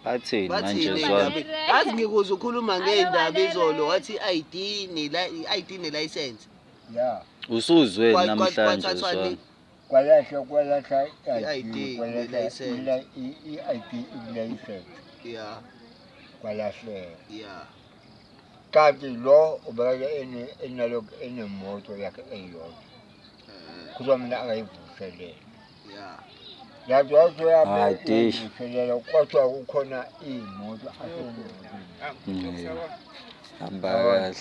Bathini manje Zwane? Yazi ngikuze ukhuluma ngeindaba izolo wathi i-ID ne-license. Ya. Usuzwe namhlanje Zwane. Kwalahla i-ID ne-license. i-ID license. Yeah. Kwalahleka. Yeah. Kanti lo ubeka enemoto yakhe eyodwa. Kuba mina akayivuselele. Yeah. Yathi wayevuselela kodwa kukhona imoto asenezini. Hamba kahle.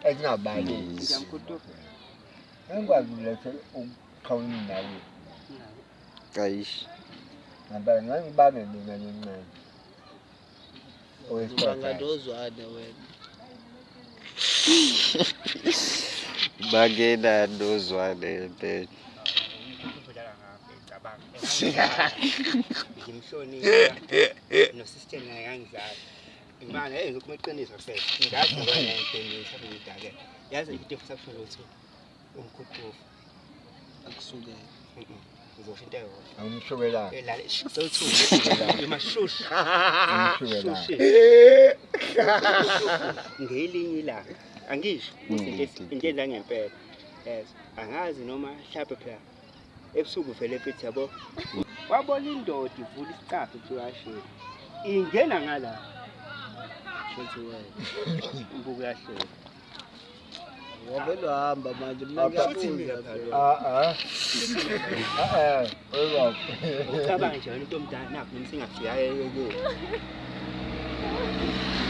Engabaleki. Engikwazi lethe ukuqhawula indawo. Kayish. Ngempela ngangibambe mina nencane. Bangadozwane wena. Bagena dozwane impela. Ngimhlonipha no-system naye kangizali. Imana ngizokhuluma iqiniso phela. Ngathi ngoba ngiyayiqinisa ngidake. Yazi into futhi akusho ukuthi umkhutufu Akusuke. ngizosho into eyodwa. Angimshubelanga. Elale sewuthule imashushu. Ngelinye ilanga angisho ukuthi into enza ngempela. Yes, angazi noma mhlawumbe phela ebusuku vele futhi yabo. Wabona indoda ivula isicapha eThukashini. Ingena ngala. Shothi wena. Umbuko yahleka. Wavele wahamba manje mina ngiyabuza. Oyibaba. Ucabanga nje wena intomdala nakho noma singafika yebo.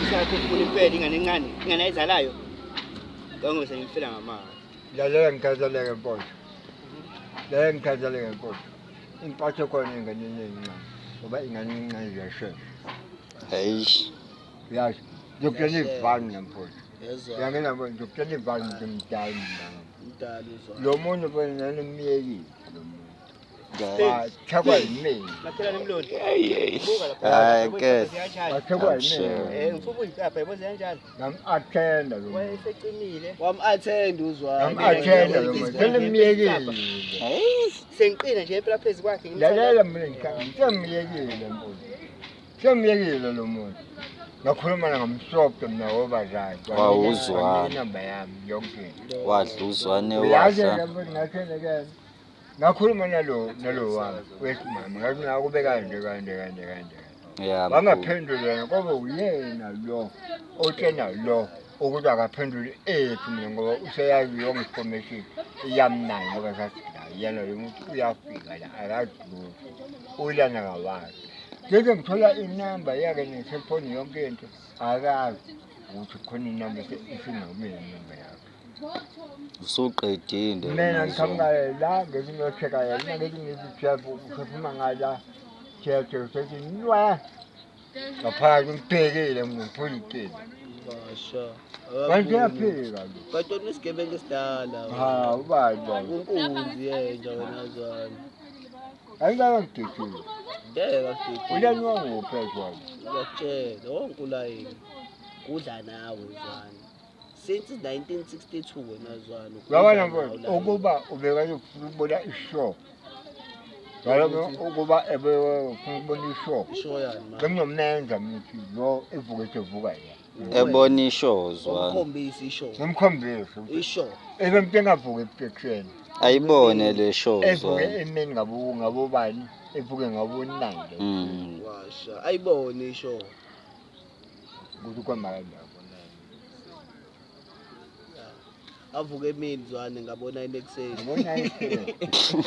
Isakho ufuna impela ingane encane, ingane ayizalayo. Ngongose ngifela ngamanga. Lalela ngikhathaleke mpondo. Lalela ngikhathaleke mpondo. Impatho khona ingane encane. Ngoba ingane encane iyashesha. Hayish. Yazi, ngiyokutshela ivani nampondo. Yezwa. Ngiyangena manje ngiyokutshela ivani ngimdala mntana. Umdala uzwa. Lo muntu bona nemiyekile lo muntu. Guys. Thakwa yimi. Laphela nemlondi. Hey. Buka Hayi lapha. ke. Thakwa yimi. Ngifuna ukuyicapha yebo kanjani? Ngam-attenda lo muntu. Wayeseqinile. Wam-attend uzwa. Ngam-attenda lo muntu. Senemiyekile. Hey. Sengiqina nje phela phezu kwakhe Lalela mina ngisemiyekile mfundo. Semiyekile lo muntu. Ngakhuluma ngamsobho mina wobazali. Wawuzwa. Inamba yami yonke. Wadla uZwane Uyazi wadla. ngathena ngakhuluma nalo wami wesimama ngathi nakube kanje. Yeah. Bangaphendula ngoba uyena lo otshena lo ukuthi akaphendule ethu mina ngoba useyazi yonke information iyamnani ngoba sathi la yena lo muntu uyafika la akazi lutho ulana kawazi. Ngeke ngithola inamba yakhe ne-cellphone yonke into akazi ukuthi khona inamba isingamile inamba yakhe. Usuqedile. Mina ngikhamba la ngesinyocheka yena ngithi ngizijabu ukhuluma ngala thethe sethi nwa ngaphakathi ngibhekile ngiphoyitile. Basha. Manje yaphika lo. Kodwa nesigebengu esidala. Ubani lo. Unkunzi yenja wena Zwane. Ayingaba ngidithile. Ngeke afike. Ulani wanguphi kwami? Ngiyakutshela wonke ulayini. Kudla nawe Zwane. Since 1962 wena Zwane. Yabona mfowethu ukuba ubeka ukubona ishow. Yalabo ukuba ufuna ukubona ishow. Isho yani manje. Benginomnenza mithi lo evuka ya. Ebona ishow Zwane. Ukhombisa isho. Ngimkhombisa. Isho. Ebemntu engavuka ebuthekweni. Ayibone le show Evuke Zwane. emini ngabobani evuke ngabonandi. Washa. Ayibone isho. Ukuthi kwamala yabona. Avuke emini Zwane ngabona inekuseni. Ngabona ishow.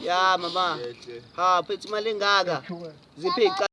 Ya mama. Ha phethe imali engaka. Ziphi